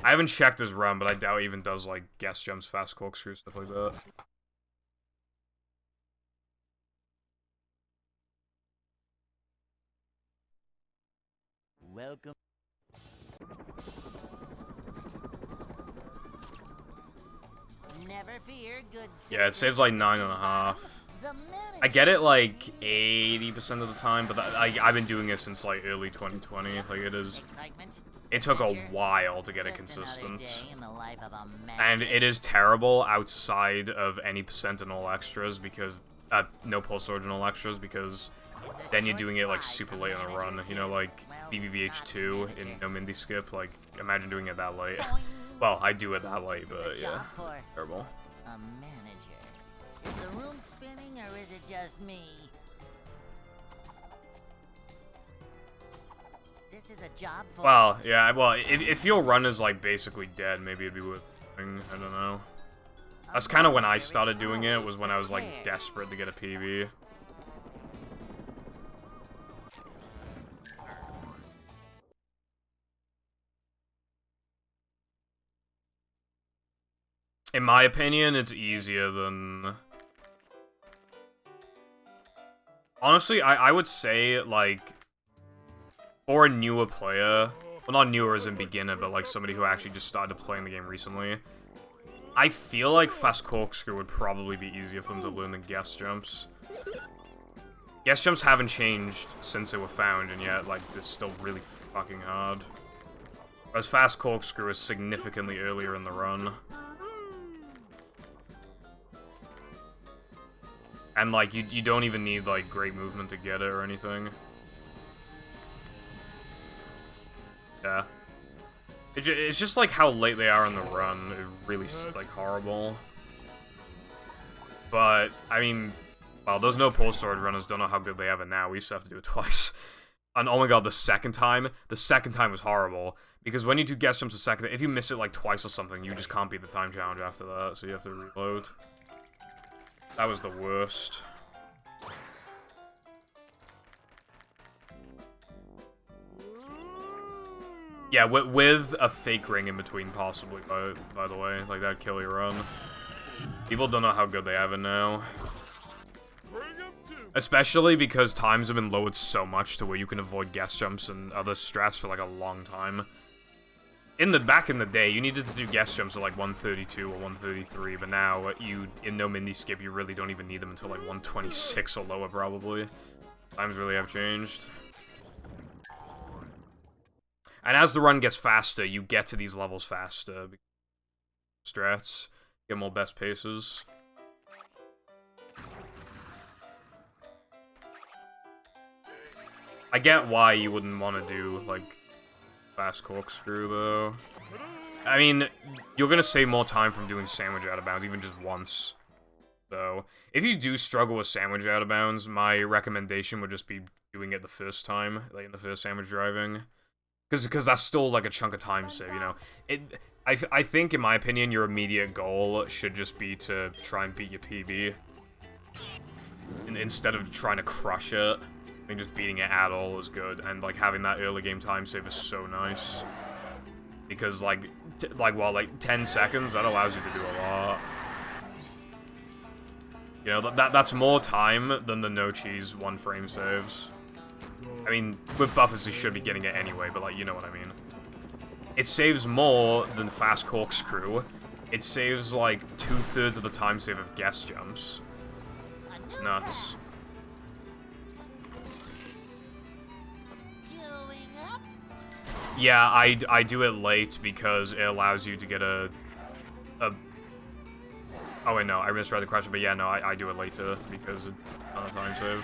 I haven't checked his run, but I doubt he even does, like, guest jumps, fast corkscrews, stuff like that. Welcome. Never fear, good. Yeah, it saves, like, 9.5. I get it, like, 80% of the time, but I've been doing it since, like, early 2020. Like, it took a while to get it consistent. And it is terrible outside of any percent and all extras, because, no pulse storage and all extras, because then you're doing it, like, super late on the run. You know, like, BBBH2 in No Mindy Skip, like, imagine doing it that late. Well, I do it that late, but, yeah, terrible. A manager. Is the room spinning or is it just me? This is a job for... Well, yeah, well, if your run is, like, basically dead, maybe it'd be worth doing, I don't know. That's kind of when I started doing it, was when I was, like, desperate to get a PB. In my opinion, it's easier than... Honestly, I would say, like, for a newer player, well, not newer as in beginner, but, like, somebody who actually just started playing the game recently, I feel like fast corkscrew would probably be easier for them to learn than guest jumps. Guest jumps haven't changed since they were found, and yet, like, it's still really fucking hard. Whereas fast corkscrew is significantly earlier in the run. And, like, you don't even need, like, great movement to get it or anything. Yeah. It's just, like, how late they are in the run. It's really, like, horrible. But, I mean, well, those no pole storage runners don't know how good they have it now. We used to have to do it twice. And, oh my god, the second time was horrible. Because when you do guest jumps the second time, if you miss it, like, twice or something, you just can't beat the time challenge after that. So you have to reload. That was the worst. Yeah, with a fake ring in between, possibly, by the way. Like, that'd kill your run. People don't know how good they have it now. Especially because times have been lowered so much to where you can avoid guest jumps and other strats for, like, a long time. Back in the day, you needed to do guest jumps at, like, 132 or 133, but now, in No Mindy Skip, you really don't even need them until, like, 126 or lower, probably. Times really have changed. And as the run gets faster, you get to these levels faster. Strats, get more best paces. I get why you wouldn't want to do, like, fast corkscrew, though. I mean, you're gonna save more time from doing sandwich out of bounds, even just once. So, if you do struggle with sandwich out of bounds, my recommendation would just be doing it the first time, like in the first sandwich driving. Because that's still, like, a chunk of time save, you know? I think, in my opinion, your immediate goal should just be to try and beat your PB. Instead of trying to crush it. I think just beating it at all is good, and, like, having that early game time save is so nice. Because, like, 10 seconds, that allows you to do a lot. You know, that's more time than the no-cheese one-frame saves. I mean, with buffers, you should be getting it anyway, but, like, you know what I mean. It saves more than fast corkscrew. It saves, like, 2/3 of the time save of guest jumps. It's nuts. Yeah, I do it late because it allows you to get a... Oh wait, no, I misread the question, but yeah, no, I do it later because it's not a time save.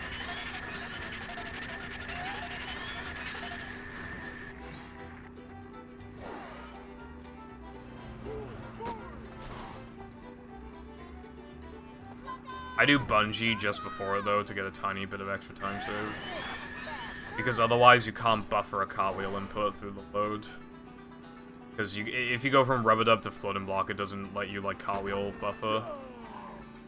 I do bungee just before it, though, to get a tiny bit of extra time save. Because otherwise you can't buffer a cartwheel input through the load. Because if you go from rubber dub to floating block, it doesn't let you, like, cartwheel buffer.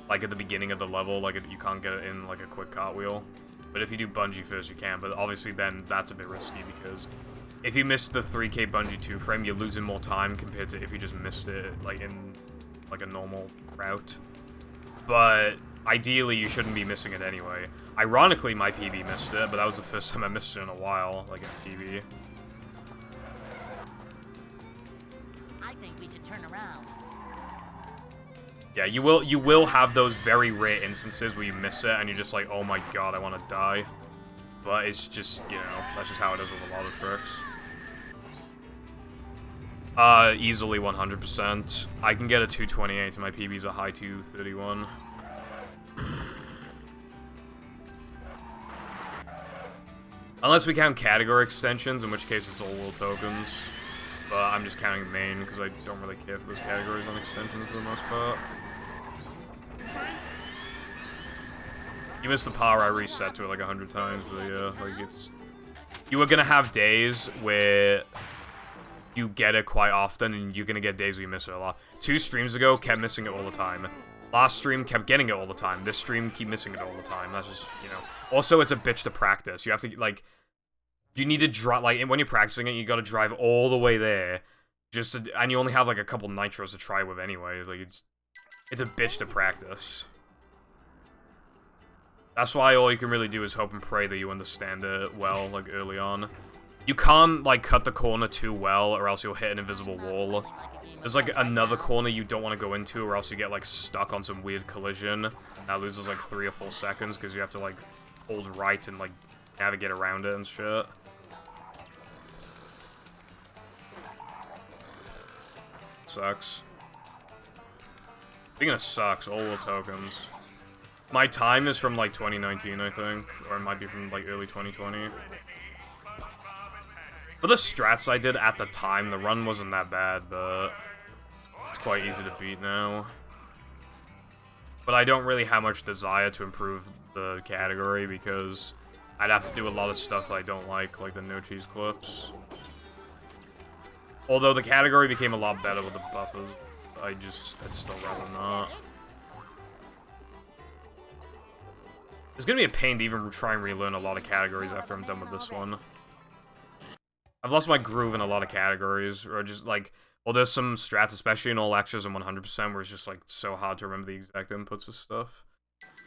Like, at the beginning of the level, like, you can't get it in, like, a quick cartwheel. But if you do bungee first, you can. But obviously then, that's a bit risky because if you missed the 3K Bungee 2 frame, you're losing more time compared to if you just missed it, like, in, like, a normal route. But, ideally, you shouldn't be missing it anyway. Ironically, my PB missed it, but that was the first time I missed it in a while, like, in PB. I think we should turn around. Yeah, you will have those very rare instances where you miss it, and you're just like, oh my god, I want to die. But it's just, you know, that's just how it is with a lot of tricks. Easily 100%. I can get a 228, and my PB's a high 231. Unless we count category extensions, in which case it's all will tokens. But I'm just counting main, because I don't really care for those categories on extensions for the most part. You missed the power, I reset to it like 100 times, but yeah, like it's... You are gonna have days where you get it quite often, and you're gonna get days where you miss it a lot. 2 streams ago, kept missing it all the time. Last stream, kept getting it all the time. This stream, keep missing it all the time. That's just, you know... Also, it's a bitch to practice. You have to, like... You need to drive, like, when you're practicing it, you gotta drive all the way there, just to, and you only have, like, a couple nitros to try with anyway. Like, it's a bitch to practice. That's why all you can really do is hope and pray that you understand it well, like, early on. You can't, like, cut the corner too well, or else you'll hit an invisible wall. There's, like, another corner you don't want to go into, or else you get, like, stuck on some weird collision. That loses, like, 3 or 4 seconds, because you have to, like, hold right and, like, navigate around it and shit. Sucks. Speaking of sucks, all the tokens. My time is from, like, 2019, I think. Or it might be from, like, early 2020. For the strats I did at the time, the run wasn't that bad, but it's quite easy to beat now. But I don't really have much desire to improve the category, because I'd have to do a lot of stuff that I don't like the no-cheese clips. Although the category became a lot better with the buffers, I'd still rather not. It's gonna be a pain to even try and relearn a lot of categories after I'm done with this one. I've lost my groove in a lot of categories, or just, like, well, there's some strats, especially in all extras and 100%, where it's just, like, so hard to remember the exact inputs of stuff.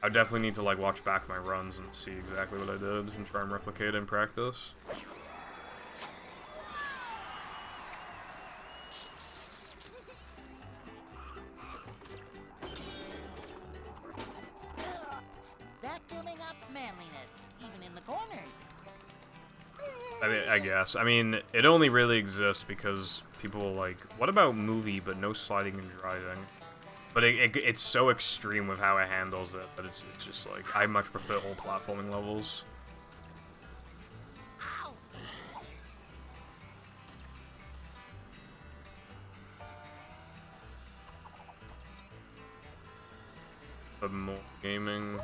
I definitely need to, like, watch back my runs and see exactly what I did, and try and replicate it in practice. Vacuuming up manliness, even in the corners. I mean, I guess. I mean, it only really exists because people are like, what about movie but no sliding and driving? But it's so extreme with how it handles it that it's just like, I much prefer all platforming levels. Ow. But more gaming.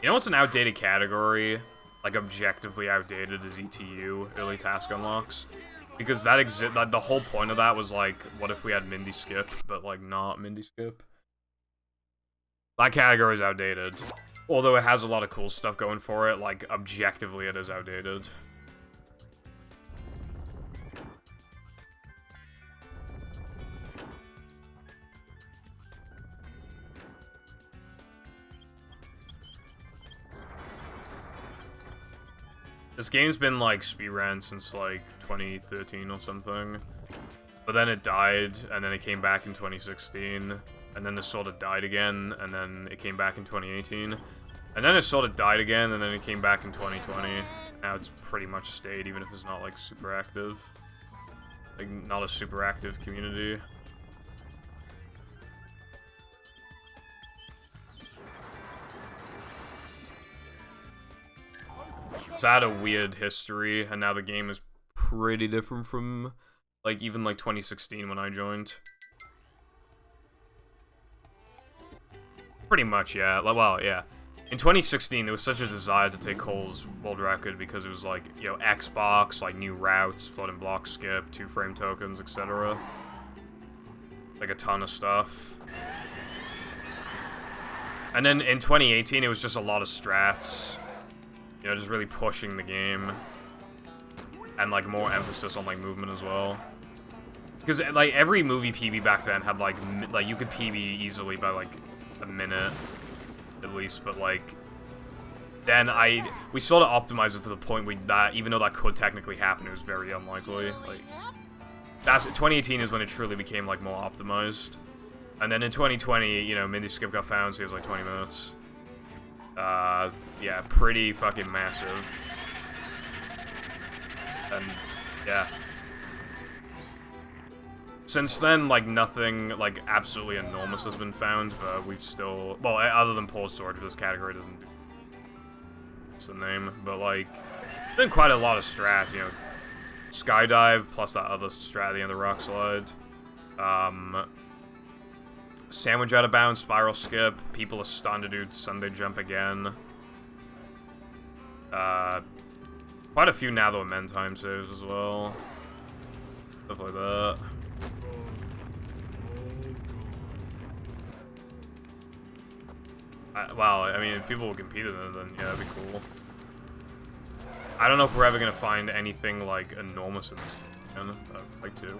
You know what's an outdated category? Like, objectively outdated is ETU, early task unlocks. Because that the whole point of that was, like, what if we had Mindy Skip, but, like, not Mindy Skip? That category is outdated. Although it has a lot of cool stuff going for it, like, objectively it is outdated. This game's been, like, speedrun since, like, 2013 or something. But then it died, and then it came back in 2016. And then it sort of died again, and then it came back in 2018. And then it sort of died again, and then it came back in 2020. Now it's pretty much stayed, even if it's not, like, super active. Like, not a super active community. It's had a weird history, and now the game is pretty different from, like, even, like, 2016 when I joined. Pretty much, yeah. Well, yeah. In 2016, there was such a desire to take Cole's world record because it was, like, you know, Xbox, like, new routes, floating block skip, 2-frame tokens, etc. Like, a ton of stuff. And then in 2018, it was just a lot of strats. You know, just really pushing the game. And, like, more emphasis on, like, movement as well. Because, like, every movie PB back then had, like, you could PB easily by, like, a minute, at least, but, like, then we sort of optimized it to the point that, even though that could technically happen, it was very unlikely. Like, 2018 is when it truly became, like, more optimized. And then in 2020, you know, mini skip got found, so he has, like, 20 minutes. Yeah, pretty fucking massive. And, yeah. Since then, like, nothing, like, absolutely enormous has been found, but we've still... Well, other than Pole Sword, this category doesn't do... It's the name, but, like, been quite a lot of strats, you know. Skydive, plus that other strat at the end of the rock slide. Sandwich out of bounds, spiral skip, people are stunned to do Sunday jump again. Quite a few now though men time saves as well. Stuff like that. Wow, I mean, if people will compete in it, then yeah, that'd be cool. I don't know if we're ever gonna find anything, like, enormous in this game, but I'd like to.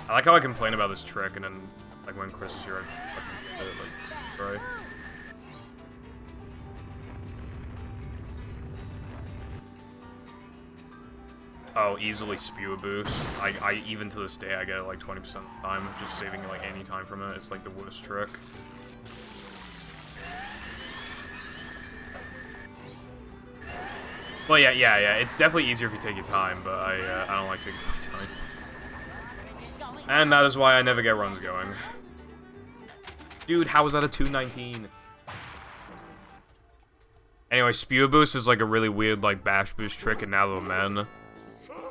I like how I complain about this trick, and then, like, when Chris is here, I fucking get it, like, right? Oh, easily spew a boost. Even to this day, I get it, like, 20% of the time, just saving, like, any time from it. It's, like, the worst trick. Well, yeah, it's definitely easier if you take your time, but I don't like taking my time. And that is why I never get runs going. Dude, how was that a 219? Anyway, Spew Boost is like a really weird like bash boost trick in Now the Men.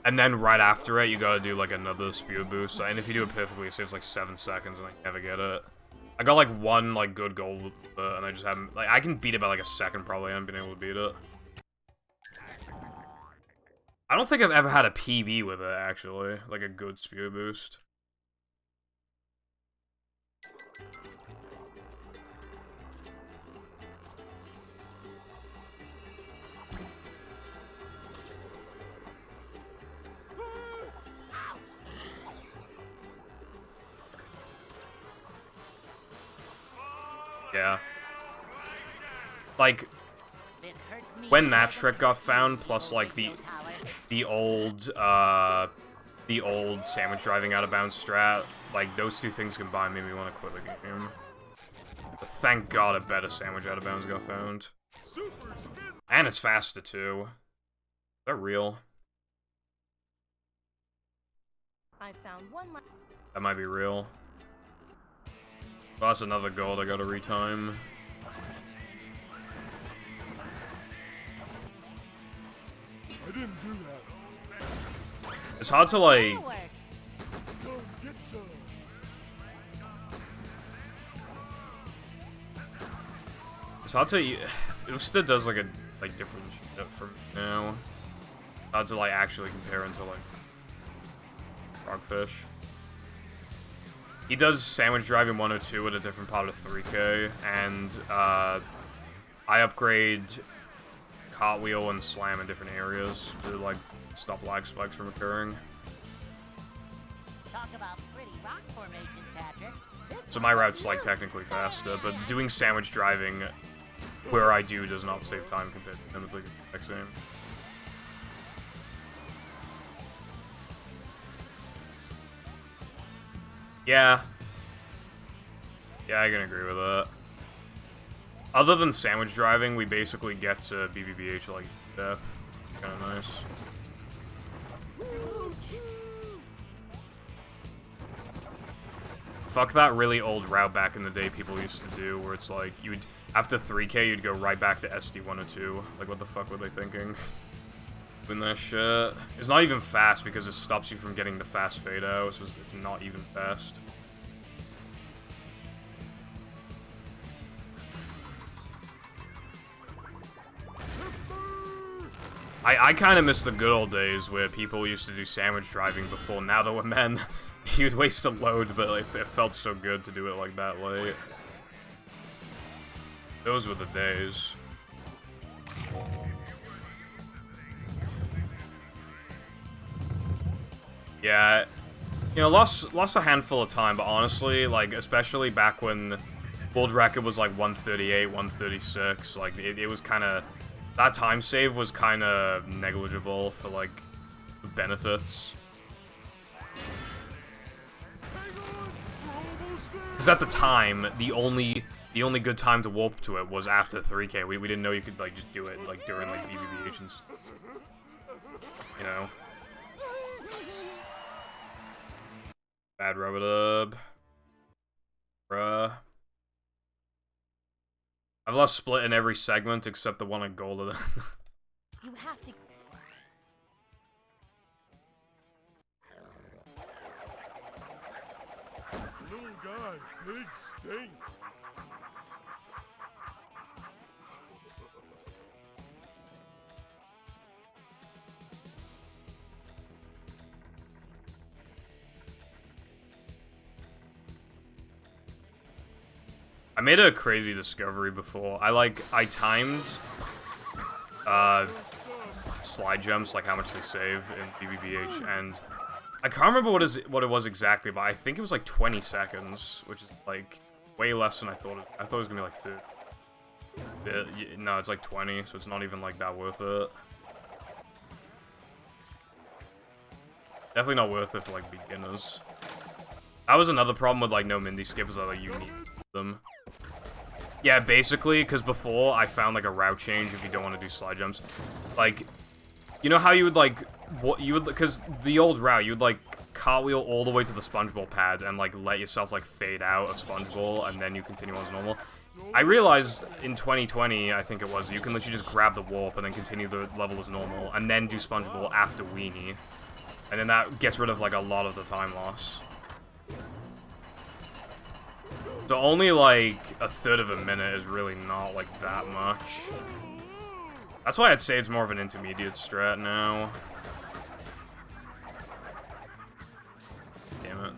And then right after it, you gotta do like another Spew Boost. And if you do it perfectly, it saves like 7 seconds and I never get it. I got like one like good goal with it, and I just haven't... Like, I can beat it by like a second probably. I haven't been able to beat it. I don't think I've ever had a PB with it, actually. Like a good Spew Boost. Yeah. Like, when that trick got found, plus like the old sandwich driving out of bounds strat, like those two things combined made me want to quit the game. But thank God a better sandwich out of bounds got found. And it's faster too. They're real. I found one. That might be real. Well, that's another gold I gotta retime. I didn't do that. It's hard to like... Go get some. It's hard to... Usta does like a different shit from now. Hard to like actually compare into like Frogfish. He does sandwich driving 102 at a different part of 3K, and I upgrade cartwheel and slam in different areas to like stop lag spikes from occurring. Talk about pretty rock formation, Patrick. So my route's like technically faster, but doing sandwich driving where I do does not save time compared to him. It's like the exact same. Yeah. Yeah, I can agree with that. Other than sandwich driving, we basically get to BBBH like death. It's kind of nice. Fuck that really old route back in the day people used to do, where it's like, you would, after 3K, you'd go right back to SD102. Like, what the fuck were they thinking? Doing that shit. It's not even fast because it stops you from getting the fast fade out, so it's not even fast. I kind of miss the good old days where people used to do sandwich driving before Now That We're Men. You'd waste a load, but like, it felt so good to do it like that late. Those were the days. Yeah, you know, lost a handful of time, but honestly, like, especially back when world record was like 138, 136, like, it was kind of... That time save was kind of negligible for, like, the benefits. Because at the time, the only good time to warp to it was after 3K. We didn't know you could, like, just do it, like, during, like, BBBH and you know? Bad rub-a-dub. Bruh. I've lost split in every segment except the one at Golden. You have to. Little guy, big stink. I made a crazy discovery before. I timed slide jumps, like how much they save in BBBH, and I can't remember what it was exactly, but I think it was like 20 seconds, which is like way less than I thought. I thought it was gonna be like 30. No, it's like 20, so it's not even like that worth it. Definitely not worth it for like beginners. That was another problem with like no Mindy skippers, that like you need them. Yeah, basically, because before I found like a route change if you don't want to do slide jumps. Like, you know how you would like, because the old route, you would like cartwheel all the way to the SpongeBob pad and like let yourself like fade out of SpongeBob and then you continue on as normal. I realized in 2020, I think it was, you can literally just grab the warp and then continue the level as normal and then do SpongeBob after Weenie. And then that gets rid of like a lot of the time loss. So only like a third of a minute is really not like that much. That's why I'd say it's more of an intermediate strat now. Damn it.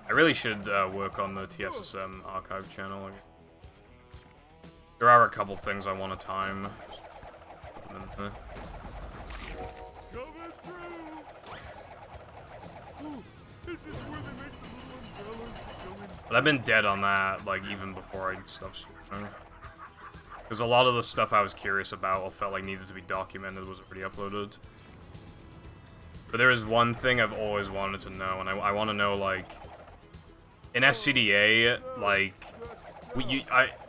I really should work on the TSSM archive channel. There are a couple things I want to time. Just put them in there. But I've been dead on that, like, even before I stopped streaming. Because a lot of the stuff I was curious about or felt like needed to be documented was already uploaded. But there is one thing I've always wanted to know, and I want to know, like... In SCDA, like...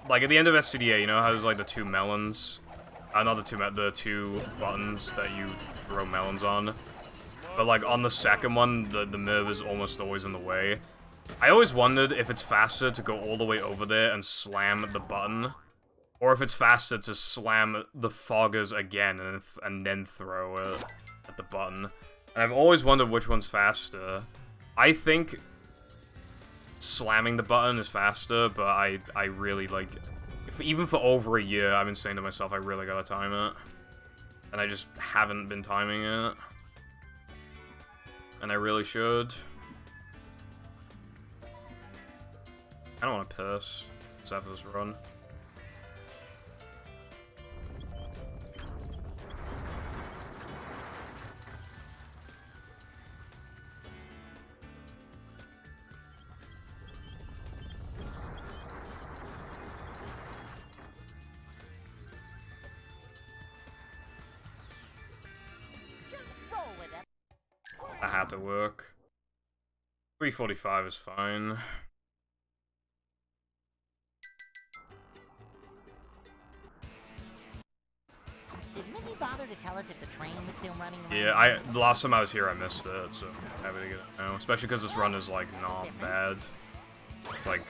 like, at the end of SCDA, you know how there's, like, the two melons? Not the two buttons that you throw melons on. But, like, on the second one, the Merv is almost always in the way. I always wondered if it's faster to go all the way over there and slam the button, or if it's faster to slam the foggers again and then throw it at the button. And I've always wondered which one's faster. I think slamming the button is faster, but I really, like... even for over a year, I've been saying to myself, I really gotta time it. And I just haven't been timing it. And I really should. I don't want to piss. Let's have this run. That had to work. 3:45 is fine. Did Minnie bother to tell us if the train was still running around? Yeah, the last time I was here, I missed it, so I'm happy to get it now. Especially because this run is, like, not bad. It's like,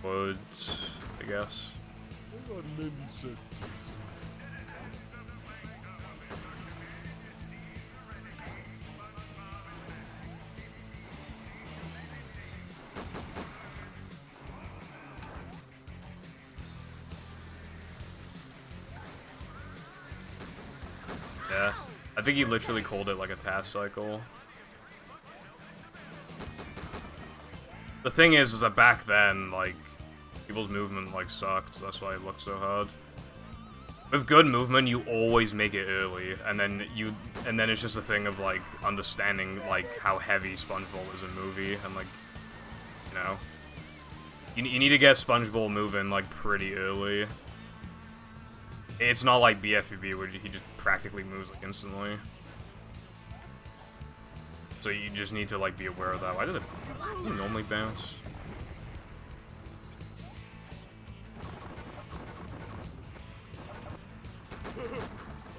woods, I guess. Not many seconds. Yeah, I think he literally called it like a task cycle. The thing is that back then, like, people's movement, like, sucked, so that's why it looked so hard. With good movement, you always make it early, and then it's just a thing of, like, understanding, like, how heavy SpongeBob is in movie, and, like, you know. You need to get SpongeBob moving, like, pretty early. It's not like BFUB where he just practically moves, like, instantly. So you just need to, like, be aware of that. Why does he normally bounce?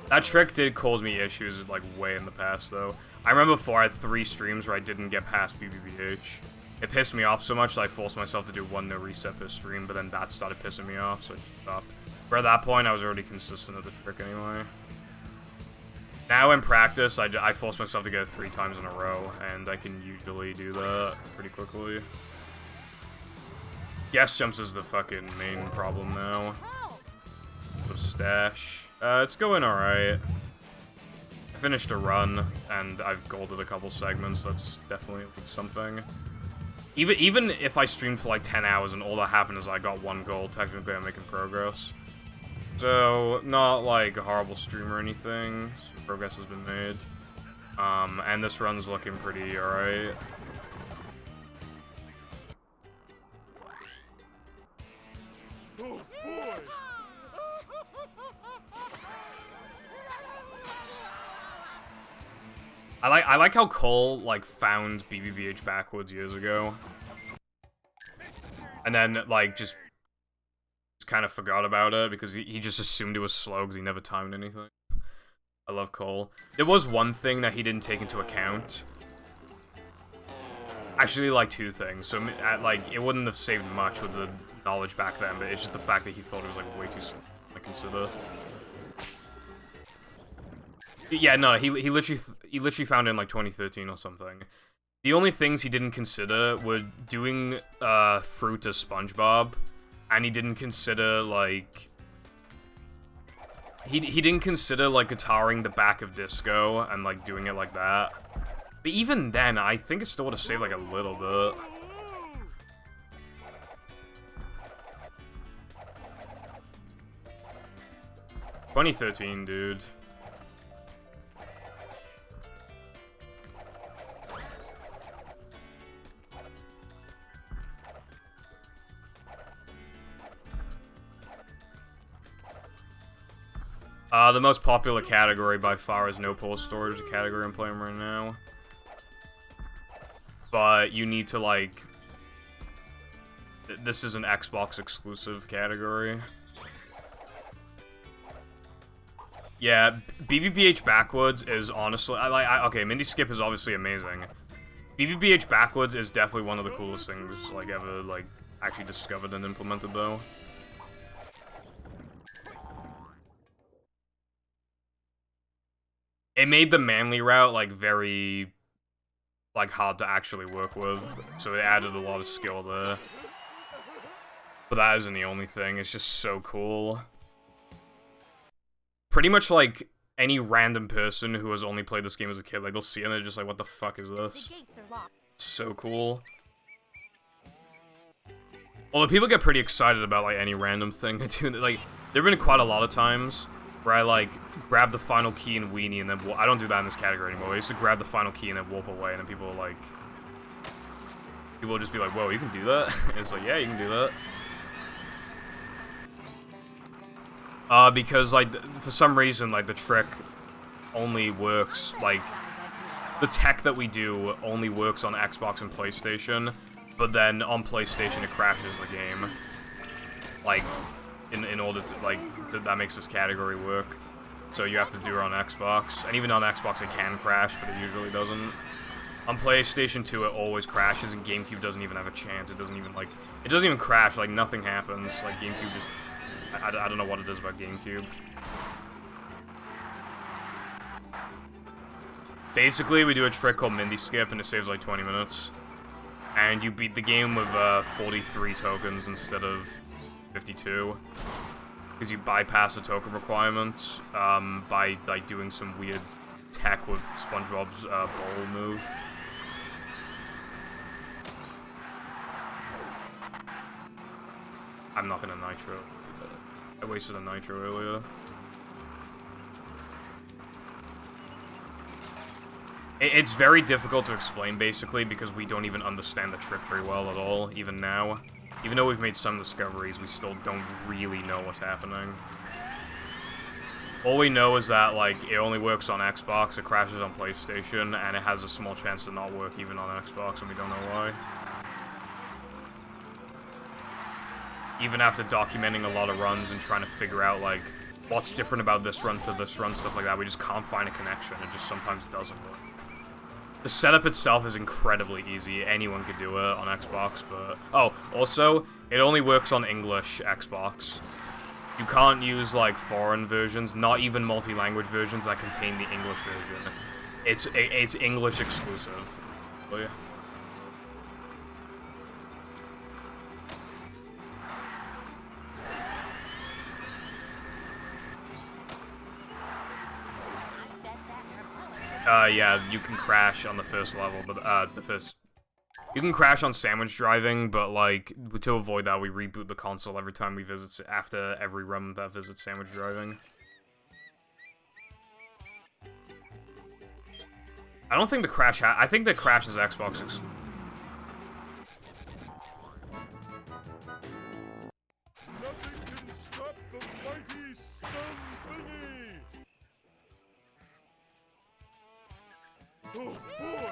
That trick did cause me issues, like, way in the past, though. I remember before I had 3 streams where I didn't get past BBBH. It pissed me off so much that I forced myself to do 1 no reset per stream, but then that started pissing me off, so I just stopped. But at that point, I was already consistent with the trick anyway. Now in practice, I force myself to get it 3 times in a row, and I can usually do that pretty quickly. Guest jumps is the fucking main problem now. The stash. It's going alright. I finished a run, and I've golded a couple segments, that's definitely something. Even if I streamed for like 10 hours and all that happened is I got 1 gold, technically I'm making progress. So, not like a horrible stream or anything, so progress has been made. And this run's looking pretty alright. Oh boy! I like how Cole, like, found BBBH backwards years ago. And then, like, just kind of forgot about it because he just assumed it was slow because he never timed anything. I love Cole. There was one thing that he didn't take into account. Actually, like, 2 things. So, like, it wouldn't have saved much with the knowledge back then, but it's just the fact that he thought it was, like, way too slow to consider. Yeah, no, he literally found it in, like, 2013 or something. The only things he didn't consider were doing, fruit as SpongeBob, and he didn't consider, like... He didn't consider, like, guitaring the back of Disco and, like, doing it like that. But even then, I think it still would have saved, like, a little bit. "2013, dude. The most popular category by far is no pause storage, the category I'm playing right now. But you need to, like... This is an Xbox exclusive category. Yeah, BBBH backwards is honestly... okay, Mindy Skip is obviously amazing. BBBH backwards is definitely one of the coolest things, like, ever, like, actually discovered and implemented, though. It made the manly route, like, very, like, hard to actually work with, so it added a lot of skill there. But that isn't the only thing, it's just so cool. Pretty much, like, any random person who has only played this game as a kid, like, they'll see it and they're just like, what the fuck is this? So cool. Although people get pretty excited about, like, any random thing I do, like, there have been quite a lot of times where I, like, grab the final key and weenie and then I don't do that in this category anymore. I used to grab the final key and then warp away and then people are like... People will just be like, whoa, you can do that? And it's like, yeah, you can do that. Because, like, for some reason, like, the trick only works, like... The tech that we do only works on Xbox and PlayStation, but then on PlayStation it crashes the game. Like... In order to, like, that makes this category work. So you have to do it on Xbox. And even on Xbox it can crash, but it usually doesn't. On PlayStation 2 it always crashes, and GameCube doesn't even have a chance. It doesn't even, like... It doesn't even crash, like, nothing happens. Like, GameCube just I don't know what it is about GameCube. Basically, we do a trick called Mindy Skip, and it saves like 20 minutes. And you beat the game with 43 tokens instead of 52. Because you bypass the token requirement by like doing some weird tech with SpongeBob's bowl move. I'm not gonna nitro. I wasted a nitro earlier. It's very difficult to explain, basically, because we don't even understand the trick very well at all, even now. Even though we've made some discoveries, we still don't really know what's happening. All we know is that, like, it only works on Xbox, it crashes on PlayStation, and it has a small chance to not work even on Xbox, and we don't know why. Even after documenting a lot of runs and trying to figure out, like, what's different about this run to this run, stuff like that, we just can't find a connection. It just sometimes doesn't work. The setup itself is incredibly easy. Anyone could do it on Xbox, but... Oh, also, it only works on English Xbox. You can't use, like, foreign versions, not even multi-language versions that contain the English version. It's English exclusive. Oh, yeah. Yeah, you can crash on the first level, but, you can crash on sandwich driving, but, like, to avoid that, we reboot the console every time we visit, after every run that visits sandwich driving. I don't think the crash I think the crash is Xbox exclusive. Nothing can stop the mighty stun thingy! Oh boy!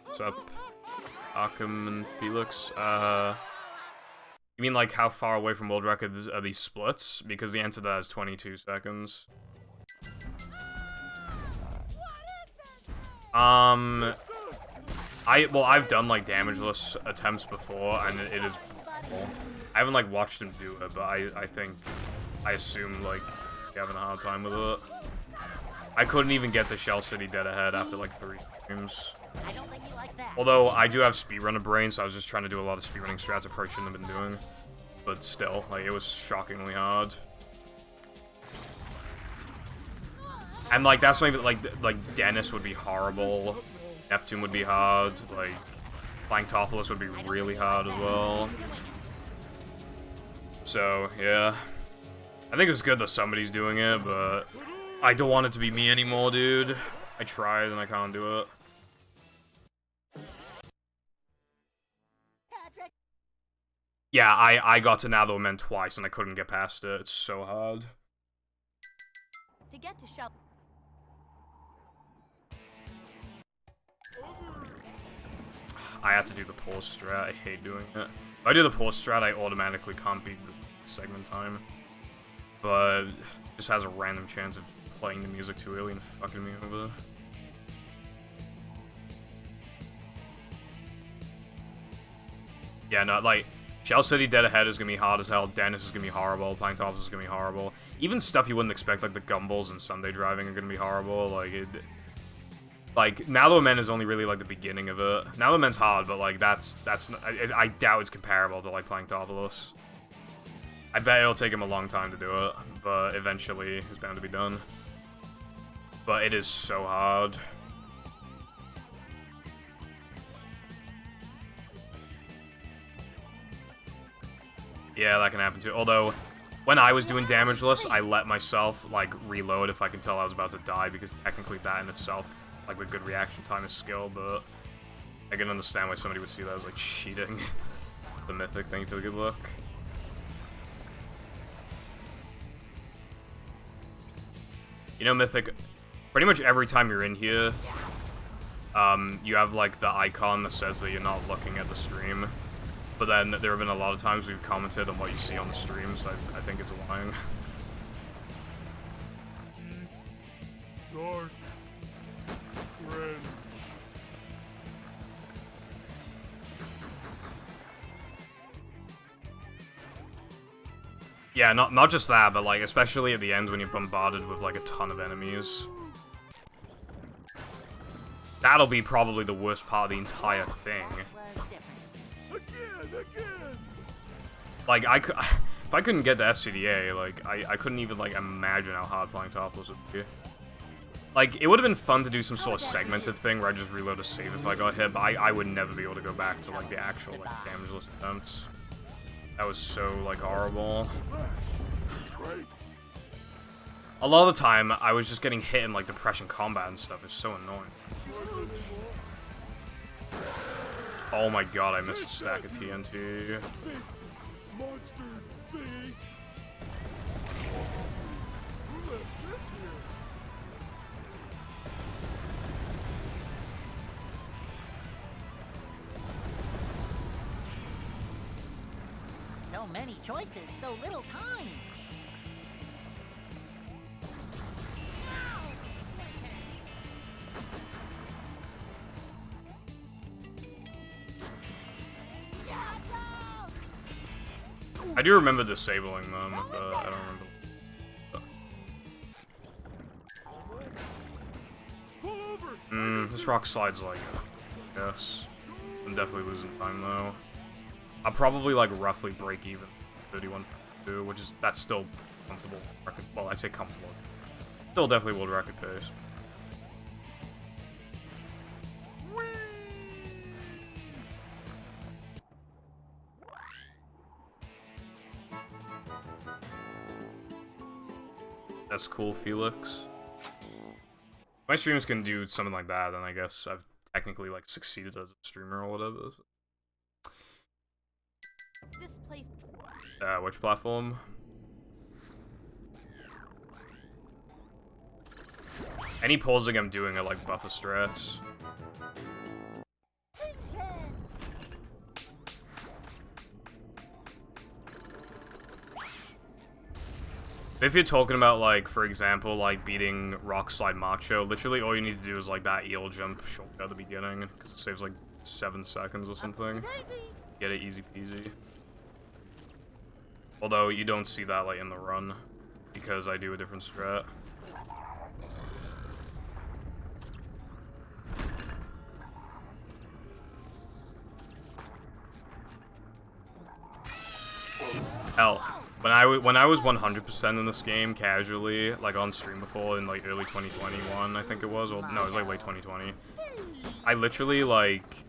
What's up, Arkham and Felix? You mean like how far away from world records are these splits? Because the answer to that is 22 seconds. I've done like damageless attempts before, and it is brutal. I haven't like watched him do it, but I assume like you're having a hard time with it. I couldn't even get to Shell City dead ahead after like 3 games. I don't think you like that. Although I do have speedrunner brain, so I was just trying to do a lot of speedrunning strats I probably shouldn't have been doing. But still, like, it was shockingly hard. And like that's not even like Dennis would be horrible. Neptune would be hard. Like Planktopolis would be really hard as well. So yeah, I think it's good that somebody's doing it, but I don't want it to be me anymore, dude. I tried and I can't do it. Yeah, I got to Now That We're Men twice and I couldn't get past it. It's so hard. To get to Shell. I have to do the pause strat. I hate doing it. If I do the pause strat, I automatically can't beat the segment time. But it just has a random chance of playing the music too early and fucking me over. Yeah, no, like, Shell City Dead Ahead is gonna be hard as hell, Dennis is gonna be horrible, Planktopolis is gonna be horrible. Even stuff you wouldn't expect, like the Gumballs and Sunday Driving are gonna be horrible, like, Now That We're Men is only really, like, the beginning of it. Now That We're Men's hard, but, like, I doubt it's comparable to, like, Planktopolis. I bet it'll take him a long time to do it, but eventually it's bound to be done. But it is so hard. Yeah, that can happen too. Although, when I was doing damageless, I let myself, like, reload if I can tell I was about to die, because technically that in itself, like, with good reaction time is skill, but I can understand why somebody would see that as, like, cheating. The Mythic, thank you for the good luck. You know, Mythic, pretty much every time you're in here, you have, like, the icon that says that you're not looking at the stream. But then there have been a lot of times we've commented on what you see on the stream, so I think it's lying. Dark. Friend. Yeah, not just that, but like especially at the end when you're bombarded with like a ton of enemies. That'll be probably the worst part of the entire thing. Again! Like if I couldn't get the SCDA, like I couldn't even like imagine how hard Planktopolis would be. Like it would have been fun to do some sort of segmented thing where I just reload a save if I got hit, but I would never be able to go back to like the actual like damageless attempts. That was so like horrible. A lot of the time I was just getting hit in like depression combat and stuff. It's so annoying. Oh my god, I missed a stack of TNT. Monster thingy. Who left this here? So many choices, so little time. I do remember disabling them, but I don't remember. This rock slide's like, yes. I'm definitely losing time though. I'll probably like roughly break even 31.2, which is, that's still comfortable. Well, I say comfortable. Still definitely world record pace. That's cool, Felix. If my streams can do something like that, then I guess I've technically like succeeded as a streamer or whatever. This place. Which platform? Any pausing I'm doing are like buffer strats. If you're talking about, like, for example, like, beating Rock Slide Macho, literally all you need to do is, like, that eel jump shortcut at the beginning, because it saves, like, 7 seconds or something. Get it easy peasy. Although, you don't see that, like, in the run, because I do a different strat. Hell. When I was 100% in this game, casually, like on stream before in like early 2021, I think it was, or no, it was like late 2020. I literally like,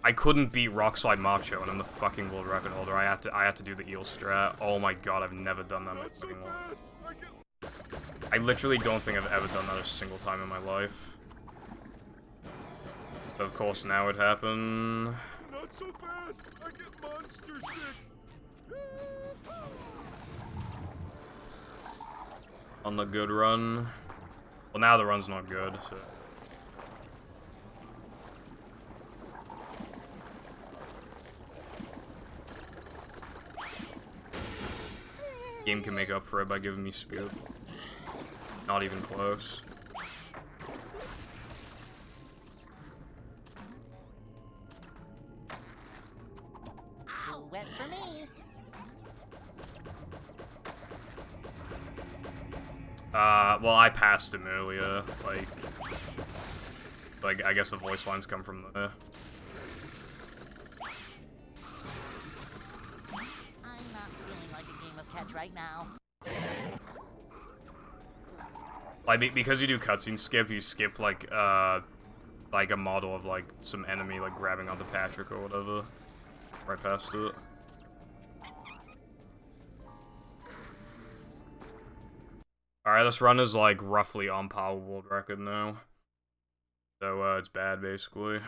I couldn't beat Rock Slide Macho, and I'm the fucking world record holder. I had to do the eel strat. Oh my god, I've never done that in my fucking life. I literally don't think I've ever done that a single time in my life. But of course, now it happened. Not so fast! I get monster sick! On the good run. Well, now the run's not good, so. Game can make up for it by giving me speed. Not even close. Too wet for me. Well, I passed him earlier, like, I guess the voice lines come from there. I'm not feeling like a game of catch right now. Like, because you do cutscene skip, you skip, like a model of, like, some enemy, like, grabbing onto Patrick or whatever. Right past it. Alright, this run is, like, roughly on par with world record now. So, it's bad, basically.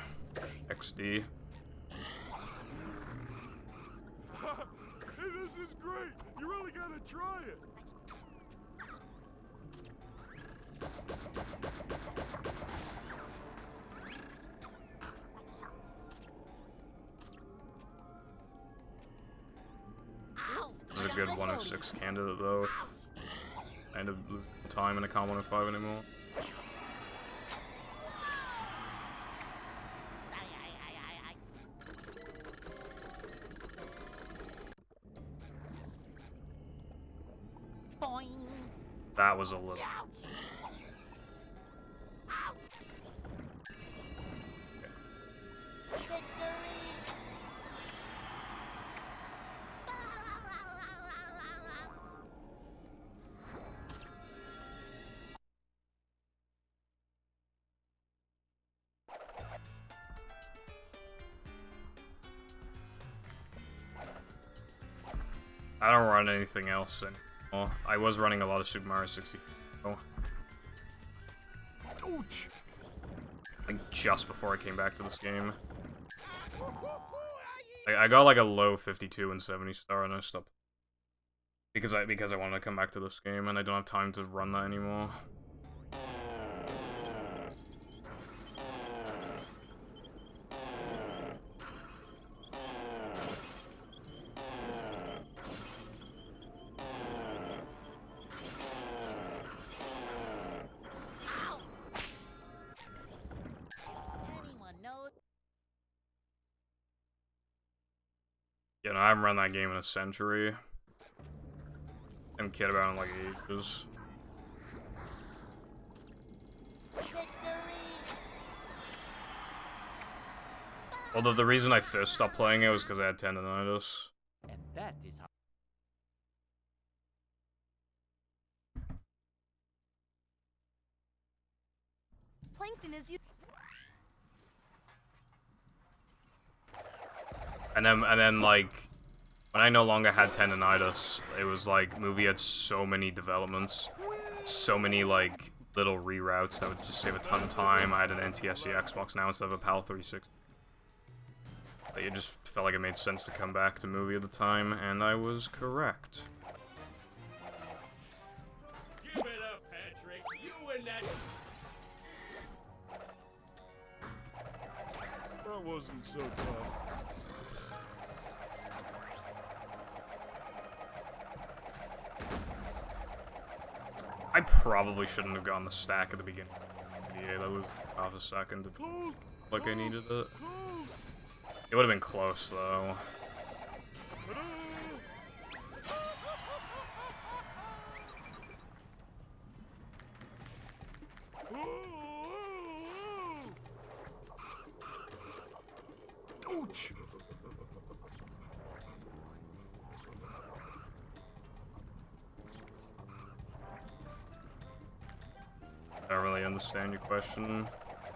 XD. Hey, this is great! You really gotta try it! This is a good 106 candidate, though. I end up losing time and I can't 105 anymore. That was a little... I don't run anything else anymore. I was running a lot of Super Mario 64. Ouch! Like just before I came back to this game. I got like a low 52 and 70 star and I stopped. Because I wanted to come back to this game and I don't have time to run that anymore. You know, I haven't run that game in a century. I'm kid about it in like ages. Although the reason I first stopped playing it was because I had tendonitis. And that is how. Plankton is you. And then like when I no longer had tendonitis, it was like movie had so many developments, so many like little reroutes that would just save a ton of time. I had an NTSC Xbox now instead of a PAL 360. Like, it just felt like it made sense to come back to movie at the time, and I was correct. Give it up, Patrick. You and that. That wasn't so tough. I probably shouldn't have gotten the stack at the beginning. Yeah, that was half a second. Like I needed it. It would have been close though. Ouch! I don't really understand your question.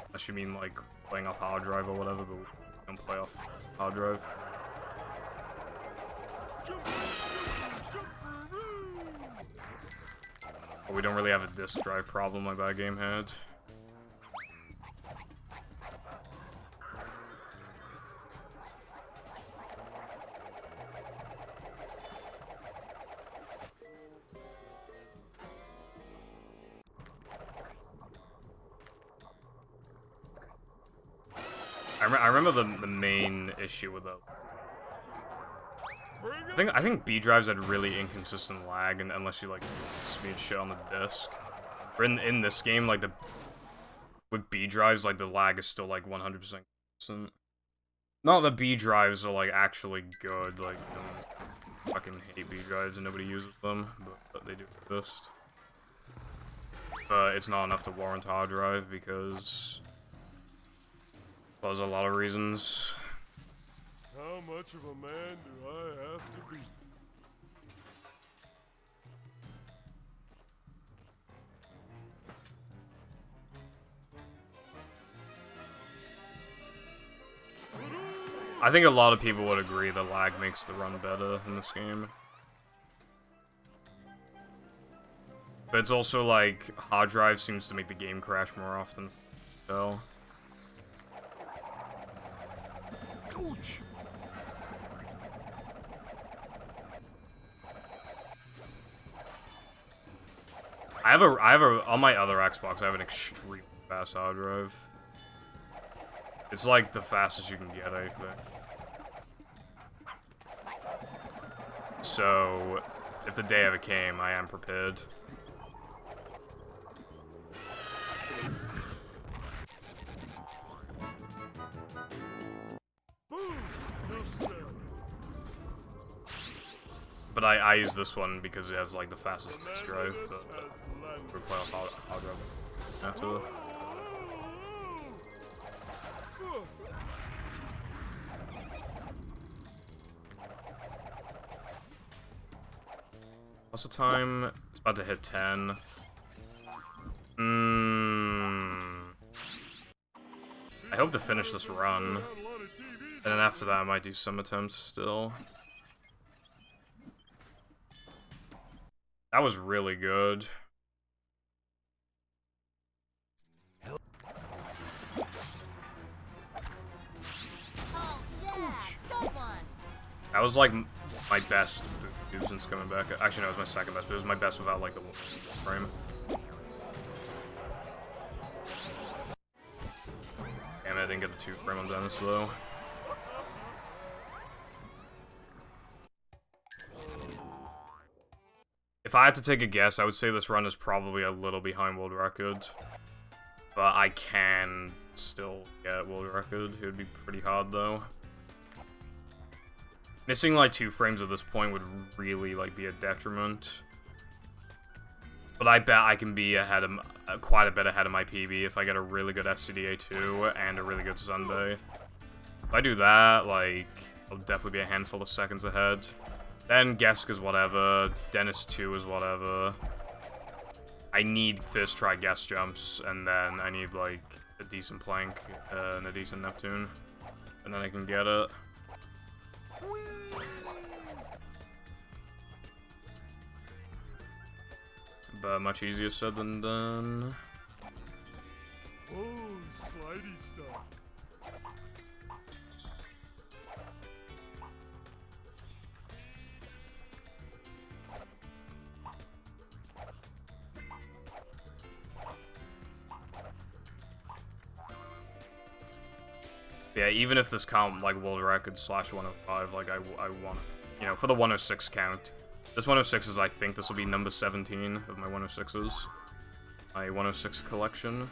Unless you mean like playing off hard drive or whatever, but we don't play off hard drive. But we don't really have a disk drive problem like that game had. I remember the main issue with it. I think B drives had really inconsistent lag, and unless you like smeared shit on the disc. Or in this game, like with B drives, like the lag is still like 100% consistent. Not that B drives are like actually good. Like I fucking hate B drives and nobody uses them, but they do exist. But it's not enough to warrant hard drive because. Well, there's a lot of reasons. How much of a man do I have to be? I think a lot of people would agree that lag makes the run better in this game. But it's also like, hard drive seems to make the game crash more often. So. Ouch! I have a, on my other Xbox, I have an extremely fast hard drive. It's like the fastest you can get, I think. So, if the day ever came, I am prepared. But I use this one because it has like the fastest disk drive. But We're playing hard drive. After. What's the time? It's about to hit 10. I hope to finish this run. And then after that, I might do some attempts still. That was really good. That was like my best boot since coming back. Actually, no, it was my second best, but it was my best without like the frame. Damn it, I didn't get the 2 frame on Dennis though. If I had to take a guess, I would say this run is probably a little behind world record. But I can still get world record. It would be pretty hard though. Missing like 2 frames at this point would really like be a detriment. But I bet I can be ahead of quite a bit ahead of my PB if I get a really good SCDA 2 and a really good Sunday. If I do that, like, I'll definitely be a handful of seconds ahead. Then Gesk is whatever, Dennis 2 is whatever. I need first try guest jumps, and then I need like a decent plank and a decent Neptune, and then I can get it. But much easier said than done. Oh, slidey stuff. Yeah, even if this count like world record / 105, like I want, you know, for the 106 count. This 106 is, I think this will be number 17 of my 106s. My 106 collection.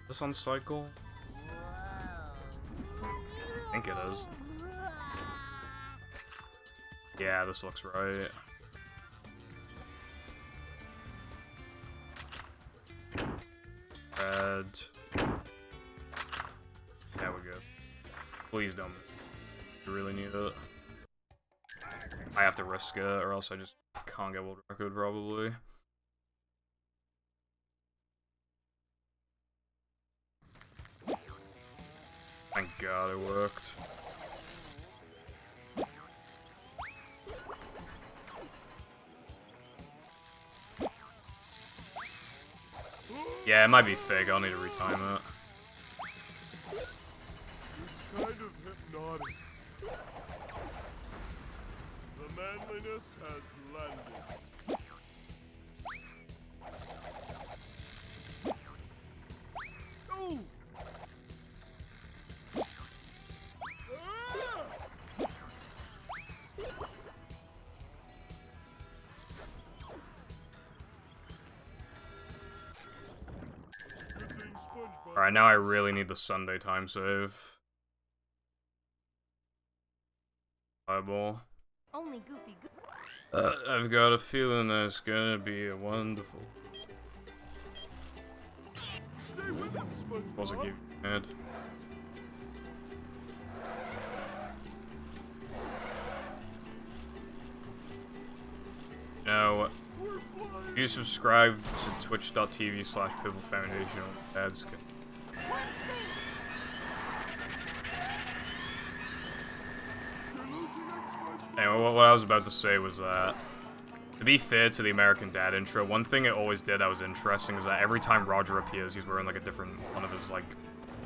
This on cycle? I think it is. Yeah, this looks right. Red. Yeah, we're good. Please don't. You really need it. I have to risk it, or else I just can't get world record, probably. Thank God it worked. Yeah, it might be fake. I'll need to retime it. It's kind of hypnotic. The manliness has landed. Oh! Alright, now I really need the Sunday time save. Eyeball. Only Goofy I've got a feeling that it's gonna be a wonderful. Stay with him, SpongeBob. Wasn't giving head. Now, if you subscribe to twitch.tv/PibbleFoundation, ads can. Anyway, what I was about to say was that To be fair to the American Dad intro, one thing it always did that was interesting is that every time Roger appears, he's wearing like a different one of his like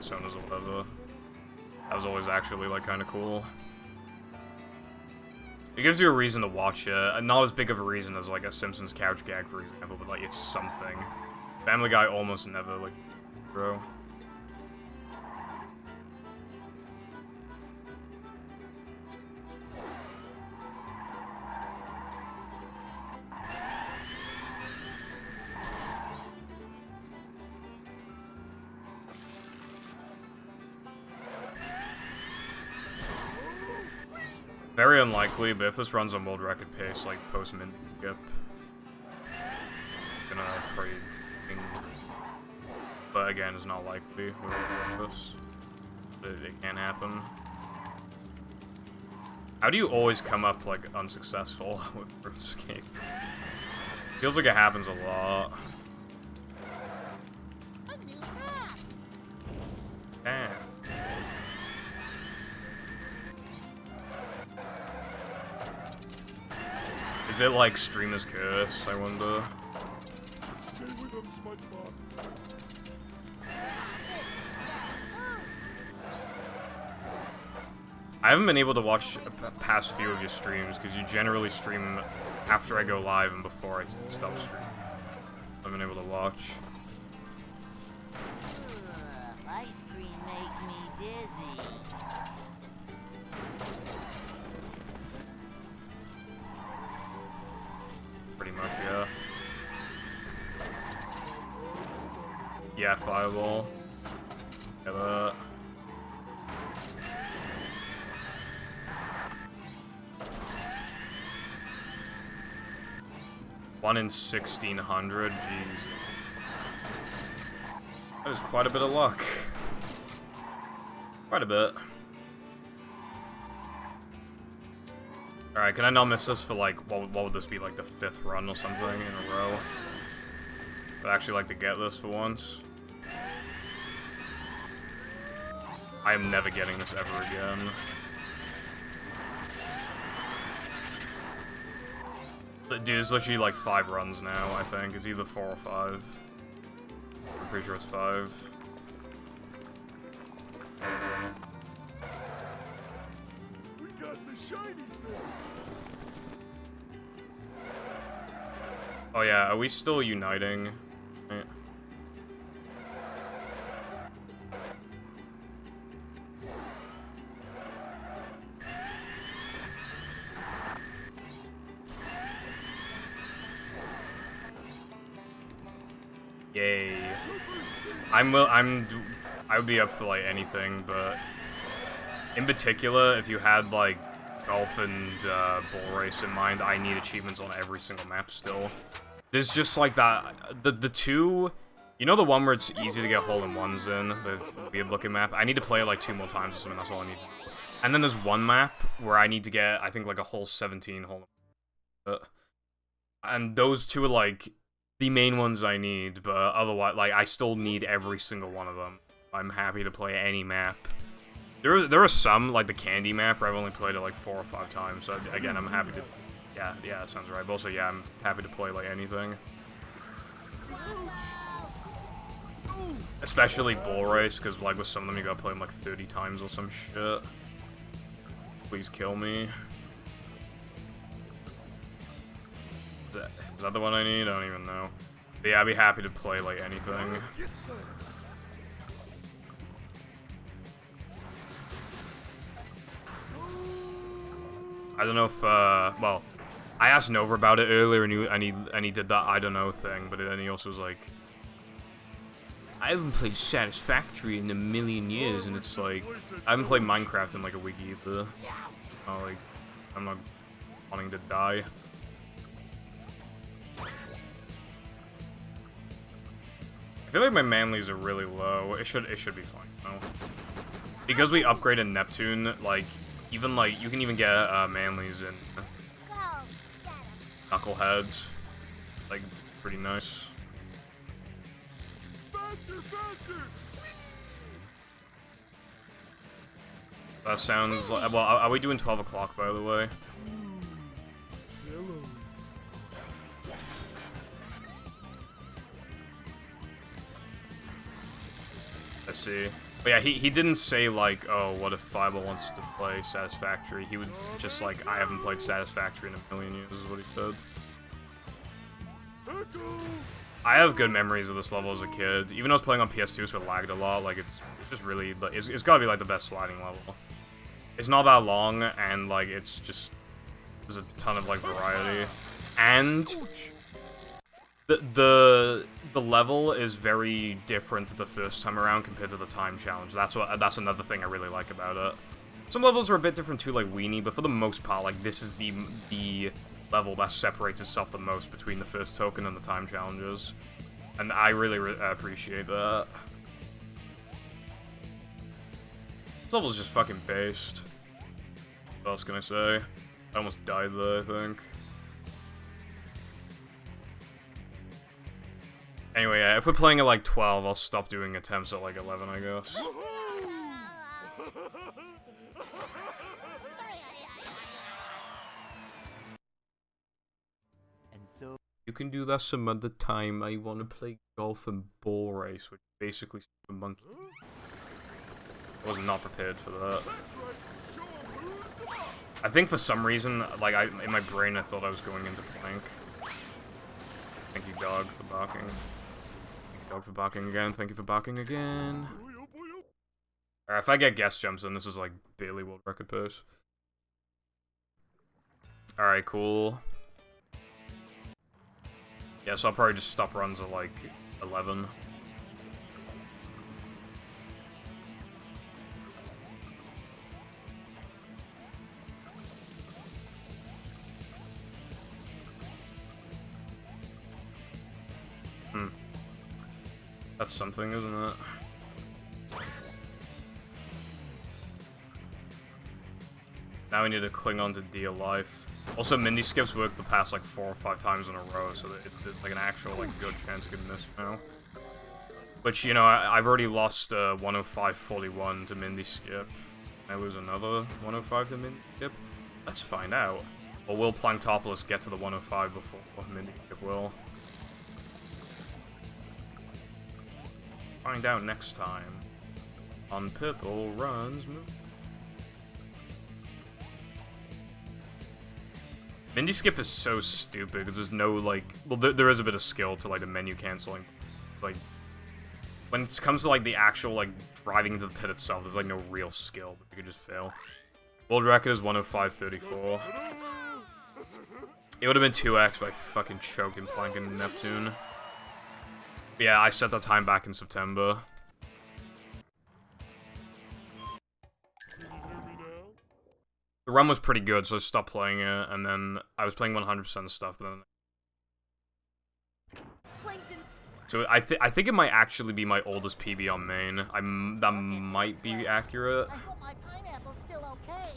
personas or whatever. That was always actually like kind of cool. It gives you a reason to watch it, not as big of a reason as like a Simpsons couch gag, for example, but like it's something. Family Guy almost never like bro. Very unlikely, but if this runs on world record pace, like post-min skip, gonna probably. But again, it's not likely. This, it can't happen. How do you always come up like unsuccessful with RuneScape? Feels like it happens a lot. Damn. Is it like streamer's curse, I wonder? Stay with him, SpongeBob. I haven't been able to watch past few of your streams, because you generally stream after I go live and before I stop streaming. I haven't been able to watch. Ice cream makes me dizzy. Pretty much, yeah. Yeah, fireball. Yeah, that. One in 1,600, jeez. That is quite a bit of luck. Quite a bit. Alright, can I not miss this for like, what would this be, like the 5th run or something in a row? I'd actually like to get this for once. I am never getting this ever again. Dude, it's literally like 5 runs now, I think. It's either 4 or 5. I'm pretty sure it's 5. We got the shiny thing. Oh yeah, are we still uniting? Eh. Yay. I would be up for like anything, but in particular, if you had like golf and bull race in mind, I need achievements on every single map still. There's just like that, the two, you know the one where it's easy to get hole-in-ones in, the weird looking map? I need to play it like 2 more times or something, that's all I need to do. And then there's one map where I need to get, I think like a whole 17 hole-in-ones. And those two are like the main ones I need, but otherwise, like, I still need every single one of them. I'm happy to play any map. There are some, like the candy map, where I've only played it like 4 or 5 times, so again, I'm happy to... Yeah, that sounds right. But also, yeah, I'm happy to play like anything. Especially bull race, because like with some of them you gotta play them like 30 times or some shit. Please kill me. Is that the one I need? I don't even know. But yeah, I'd be happy to play like anything. I don't know if, well, I asked Nova about it earlier, and he did that I don't know thing, but then he also was like, I haven't played Satisfactory in a million years, and it's like, I haven't played Minecraft in like a week either. Like, I'm not wanting to die. I feel like my manlies are really low. It should be fine, no? Because we upgraded Neptune, like, even like, you can even get manlies in Knuckleheads. Like, it's pretty nice. Faster, faster! That sounds like, well, are we doing 12 o'clock, by the way? I see. But yeah, he didn't say, like, oh, what if Fiber wants to play Satisfactory? He was just like, I haven't played Satisfactory in a million years, is what he said. I have good memories of this level as a kid. Even though I was playing on PS2, so it lagged a lot, like, it's just really, it's gotta be, like, the best sliding level. It's not that long, and, like, it's just, there's a ton of, like, variety. And the level is very different the first time around compared to the time challenge. That's another thing I really like about it. Some levels are a bit different too, like Weenie, but for the most part, like, this is the level that separates itself the most between the first token and the time challenges. And I really appreciate that. This level's just fucking based. What else can I say? I almost died there, I think. Anyway, yeah, if we're playing at like 12, I'll stop doing attempts at like 11, I guess. And so You can do that some other time. I want to play golf and ball race, which is basically Super Monkey. I was not prepared for that. I think for some reason, like, in my brain, I thought I was going into Plank. Thank you, dog, for barking. Thank you, dog, for barking again. Thank you for barking again. Alright, if I get guest jumps in, this is like barely world record pace. Alright, cool. Yeah, so I'll probably just stop runs at like 11. That's something, isn't it? Now we need to cling on to dear life. Also, Mindy skips work the past like 4 or 5 times in a row, so it's like an actual like good chance of getting this now. Which, you know, I've already lost 105.41 to Mindy skip. I lose another 105 to Mindy skip? Let's find out. Or will Planktopolis get to the 105 before Mindy skip will? Find out next time on Purple Runs Move. Mindy skip is so stupid because there's no like, well, there is a bit of skill to like the menu canceling. Like, when it comes to like the actual like driving into the pit itself, there's like no real skill. You could just fail. World record is 105.34. It would have been 2x, but I fucking choked in Plank and Neptune. But yeah, I set that time back in September. The run was pretty good, so I stopped playing it, and then I was playing 100% of stuff, but then... So I think it might actually be my oldest PB on main. That might be accurate. I hope my pineapple's still okay.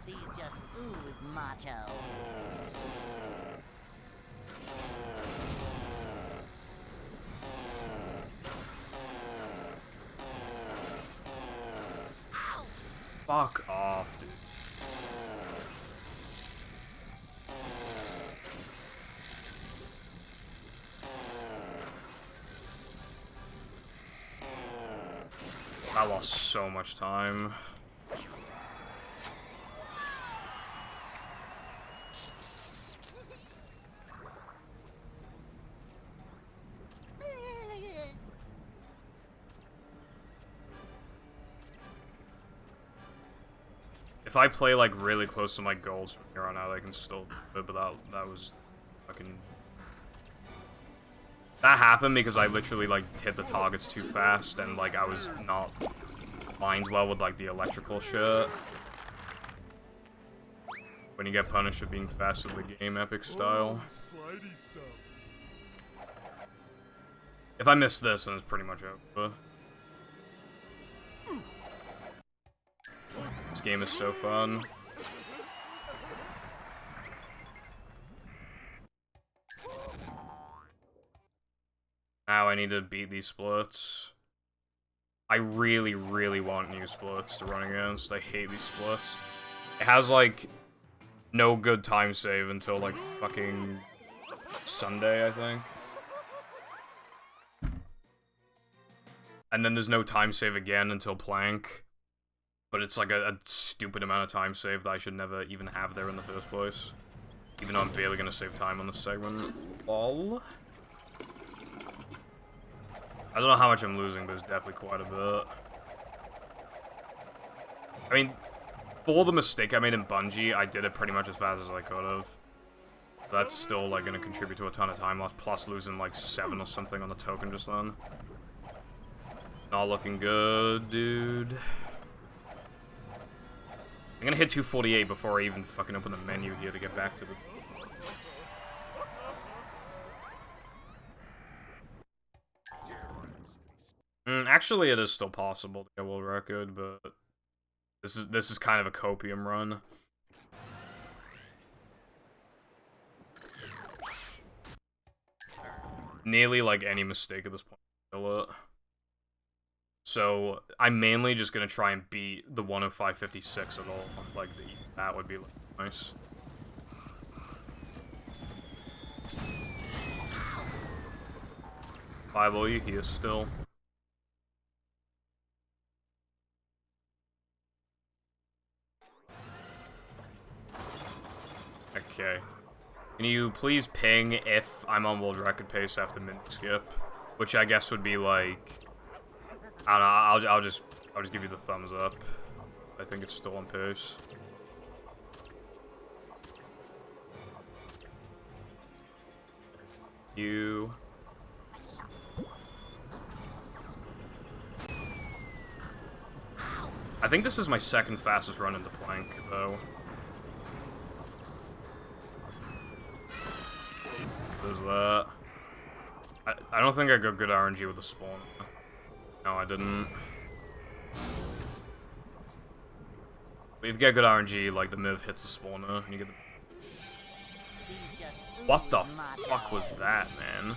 These just ooze macho. Fuck off, dude. I lost so much time. If I play like really close to my goals from here on out, I can still do it, but that was fucking... That happened because I literally like hit the targets too fast and like I was not aligned well with like the electrical shit. When you get punished for being fast in the game, epic style. If I miss this, then it's pretty much over. This game is so fun. Now I need to beat these splits. I really, really want new splits to run against. I hate these splits. It has, like, no good time save until, like, fucking Sunday, I think. And then there's no time save again until Plank. But it's, like, a stupid amount of time save that I should never even have there in the first place. Even though I'm barely gonna save time on this segment. Lol. I don't know how much I'm losing, but it's definitely quite a bit. I mean, for the mistake I made in Bungie, I did it pretty much as fast as I could have. That's still, like, gonna contribute to a ton of time loss, plus losing, like, 7 or something on the token just then. Not looking good, dude. I'm gonna hit 248 before I even fucking open the menu here to get back to the... Actually, it is still possible to get a world record, but this is kind of a copium run. Nearly like any mistake at this point, kill it. So I'm mainly just gonna try and beat the 105.56 at all. Like that would be nice. Bible, you here still? Okay. Can you please ping if I'm on world record pace after mid skip? Which I guess would be like... I don't know, I'll just give you the thumbs up. I think it's still on pace. You... I think this is my second fastest run into Plank, though. There's that. I don't think I got good RNG with the spawn. No, I didn't. But if you get good RNG, like the Miv hits the spawner, and you get the... What the fuck was that, man?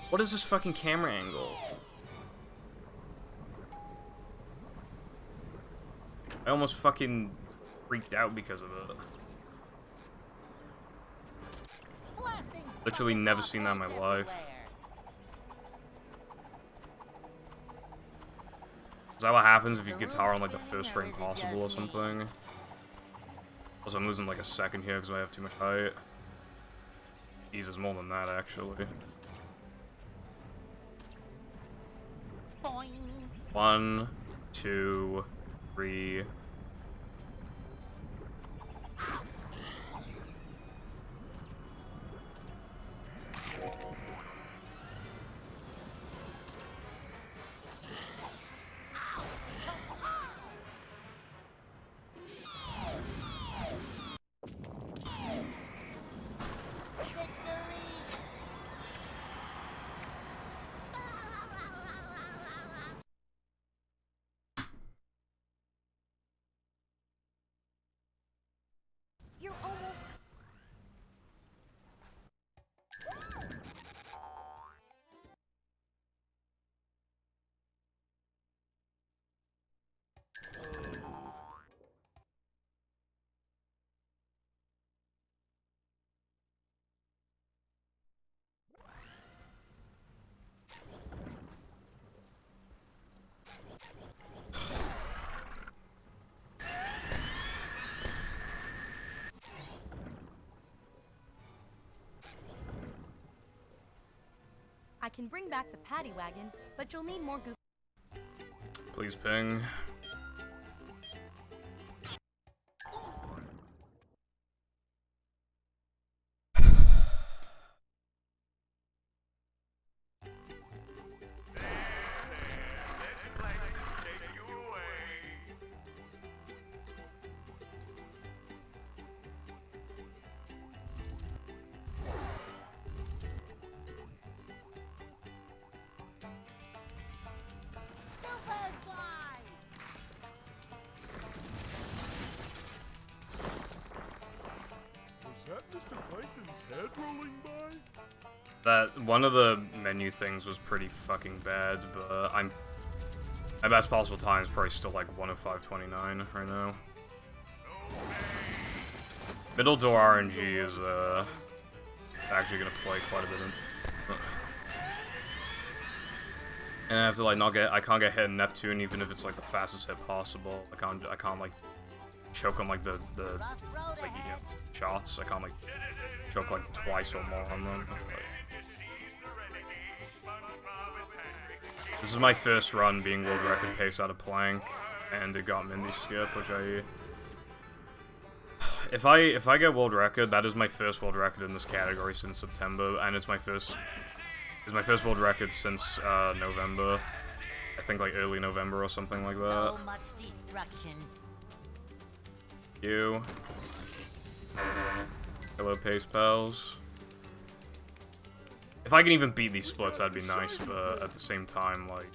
What is this fucking camera angle? I almost fucking freaked out because of it. Literally never seen that in my life. Is that what happens if you guitar on like the first frame possible or something? Also, I'm losing like a second here because I have too much height. Jesus, more than that actually. 1, 2, 3. You're almost... I can bring back the paddy wagon, but you'll need more goop. Please ping. Mr. Plankton's head rolling by? That one of the menu things was pretty fucking bad, but My best possible time is probably still like 1:05:29 right now. Middle door RNG is actually gonna play quite a bit. And I have to like I can't get hit in Neptune even if it's like the fastest hit possible. I can't like choke on like the like shots. I can't like choke like twice or more on them. Like, this is my first run being world record pace out of Plank, and it got Mindy skip, which if I get world record, that is my first world record in this category since September, and it's my first world record since November. I think like early November or something like that. So much destruction. You. Hello, Pace Pals. If I can even beat these splits, that'd be nice, but at the same time, like,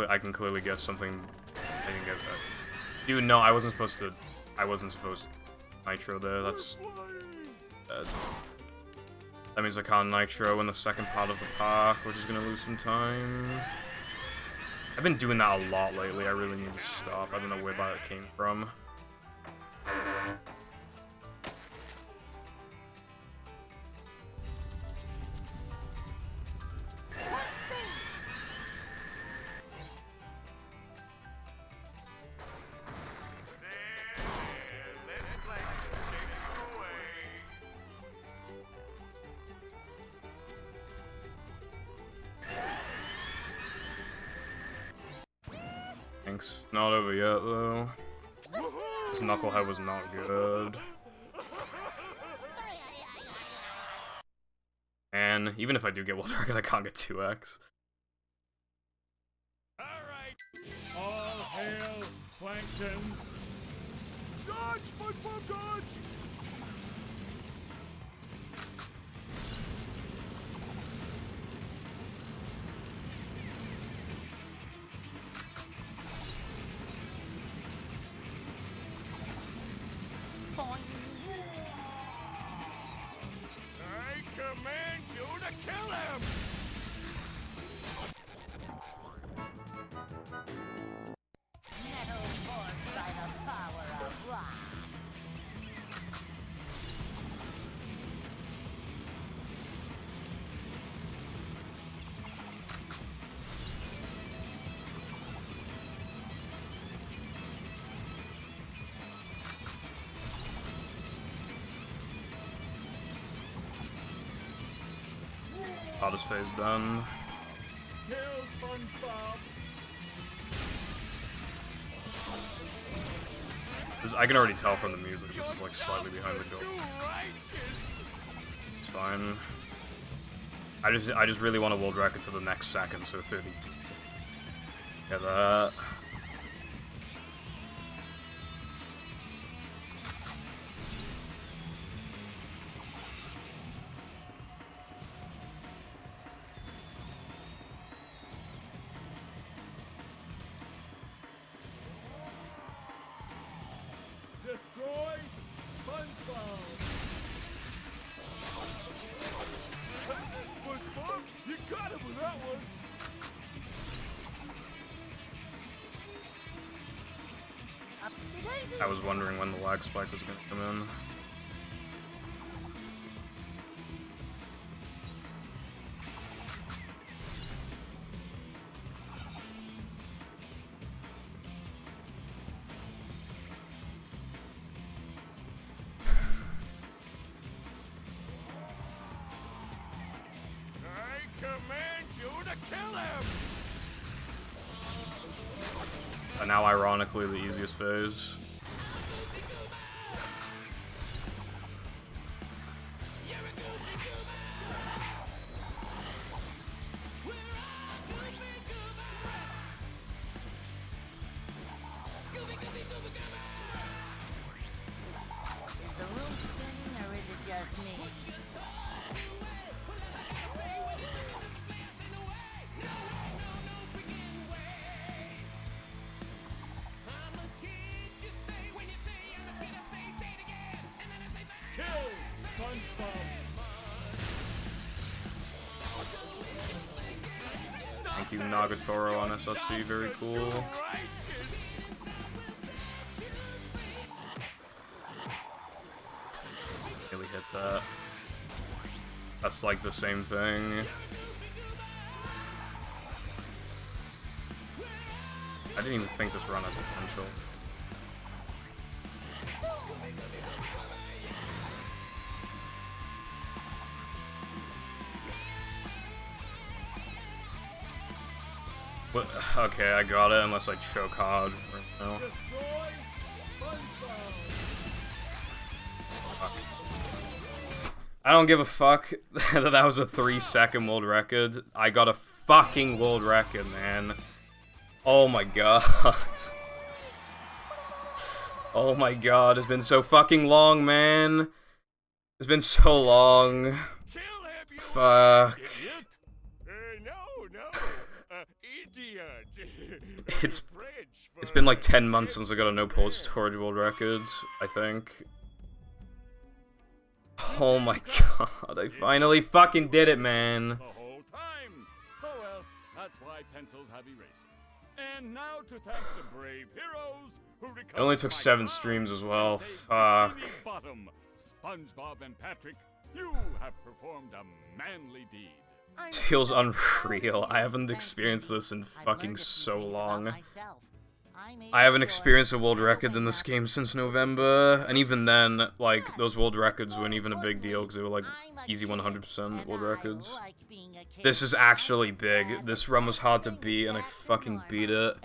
I can clearly get something. I can get that. Dude, no, I wasn't supposed to nitro there. That's bad. That means I can't nitro in the second part of the park, which is gonna lose some time. I've been doing that a lot lately. I really need to stop. I don't know where that came from. Thanks. Not over yet, though. This knucklehead was not good. And even if I do get world record, I can't get 2x. Alright. All hail Plankton. Dodge, SpongeBob, dodge! I command you to kill him! Metal forged by the power of rock. Hottest phase done. Kill SpongeBob! I can already tell from the music, this is like slightly behind the goal. It's fine. I just really want to world record to the next second, so 30 feet. Get that. Destroy SpongeBob! That's it, SpongeBob! You got him with that one! Up to daisy. I was wondering when the lag spike was gonna come in. I command you to kill him! And now, ironically, the easiest phase. Is the room spinning or is it just me? Kill SpongeBob! Thank you, Nagatoro on SSC, very cool. Really hit that. That's like the same thing. I didn't even think this run had potential. What? Okay, I got it, unless I choke hard right now. I don't give a fuck that that was a 3-second world record. I got a fucking world record, man. Oh my god. Oh my god, it's been so fucking long, man. It's been so long. Fuck. It's been like 10 months since I got a no pause storage world record, I think. Oh my god, I finally fucking did it, man. The whole time. Oh well, that's why pencils have erasers. And now to thank the brave heroes who It only took 7 streams as well. Fuck. Bottom. SpongeBob and Patrick, you have performed a manly deed. It feels unreal. I haven't experienced this in fucking so long. I haven't experienced a world record in this game since November, and even then, like, those world records weren't even a big deal because they were like easy 100% world records. This is actually big. This run was hard to beat, and I fucking beat it.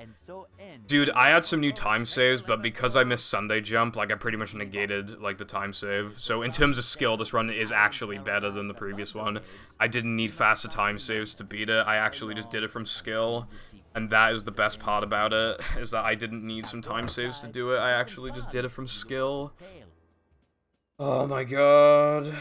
Dude, I had some new time saves, but because I missed Sunday Jump, like, I pretty much negated, like, the time save. So in terms of skill, this run is actually better than the previous one. I didn't need faster time saves to beat it. I actually just did it from skill. And that is the best part about it, is that I didn't need some time saves to do it. I actually just did it from skill. Oh my god.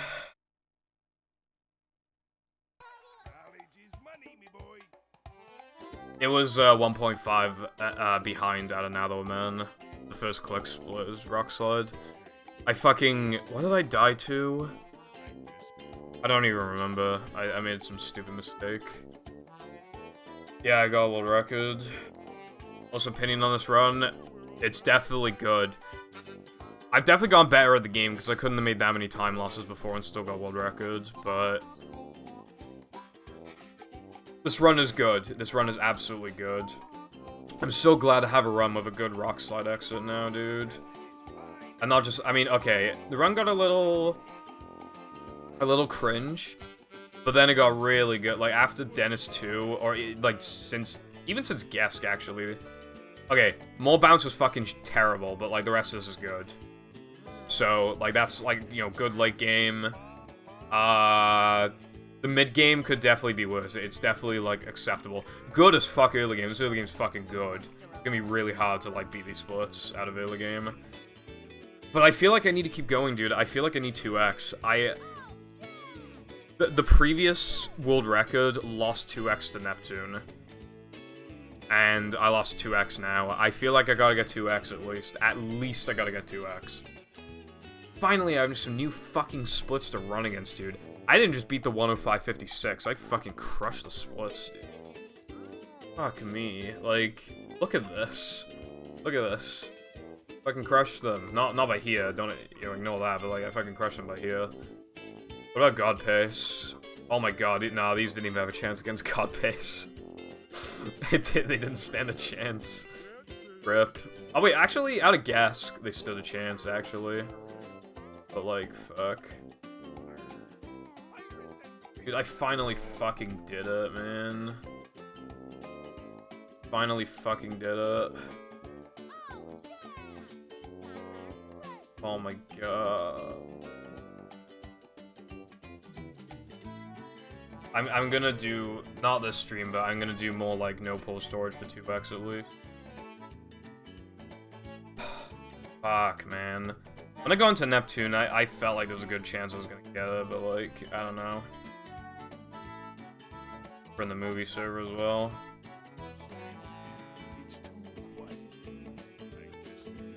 It was 1.5 behind out of now though, man. The first click split is rock slide. I fucking... What did I die to? I don't even remember. I made some stupid mistake. Yeah, I got a world record. Also, opinion on this run, it's definitely good. I've definitely gone better at the game because I couldn't have made that many time losses before and still got world records, but... This run is good. This run is absolutely good. I'm so glad to have a run with a good rock slide exit now, dude. And not just... I mean, okay, the run got a little cringe. But then it got really good, like, after Dennis 2, or, like, even since Gesk, actually. Okay, More Bounce was fucking terrible, but, like, the rest of this is good. So, like, that's, like, you know, good late game. The mid-game could definitely be worse. It's definitely, like, acceptable. Good as fuck early game. This early game's fucking good. It's gonna be really hard to, like, beat these splits out of early game. But I feel like I need to keep going, dude. I feel like I need 2x. The previous world record lost 2x to Neptune. And I lost 2x now. I feel like I gotta get 2x at least. At least I gotta get 2x. Finally, I have some new fucking splits to run against, dude. I didn't just beat the 105.56. I fucking crushed the splits, dude. Fuck me. Like, look at this. Look at this. Fucking crushed them. Not by here. Don't, you know, ignore that, but like, I fucking crushed them by here. What about God Pace? Oh my god, nah, these didn't even have a chance against God Pace. They didn't stand a chance. Rip. Oh wait, actually, out of Gesk, they stood a chance, actually. But like, fuck. Dude, I finally fucking did it, man. Finally fucking did it. Oh my god. I'm gonna do, not this stream, but I'm gonna do more, like, no pull storage for 2x at least. Fuck, man. When I got into Neptune, I felt like there was a good chance I was gonna get it, but, like, I don't know. We're in the movie server as well.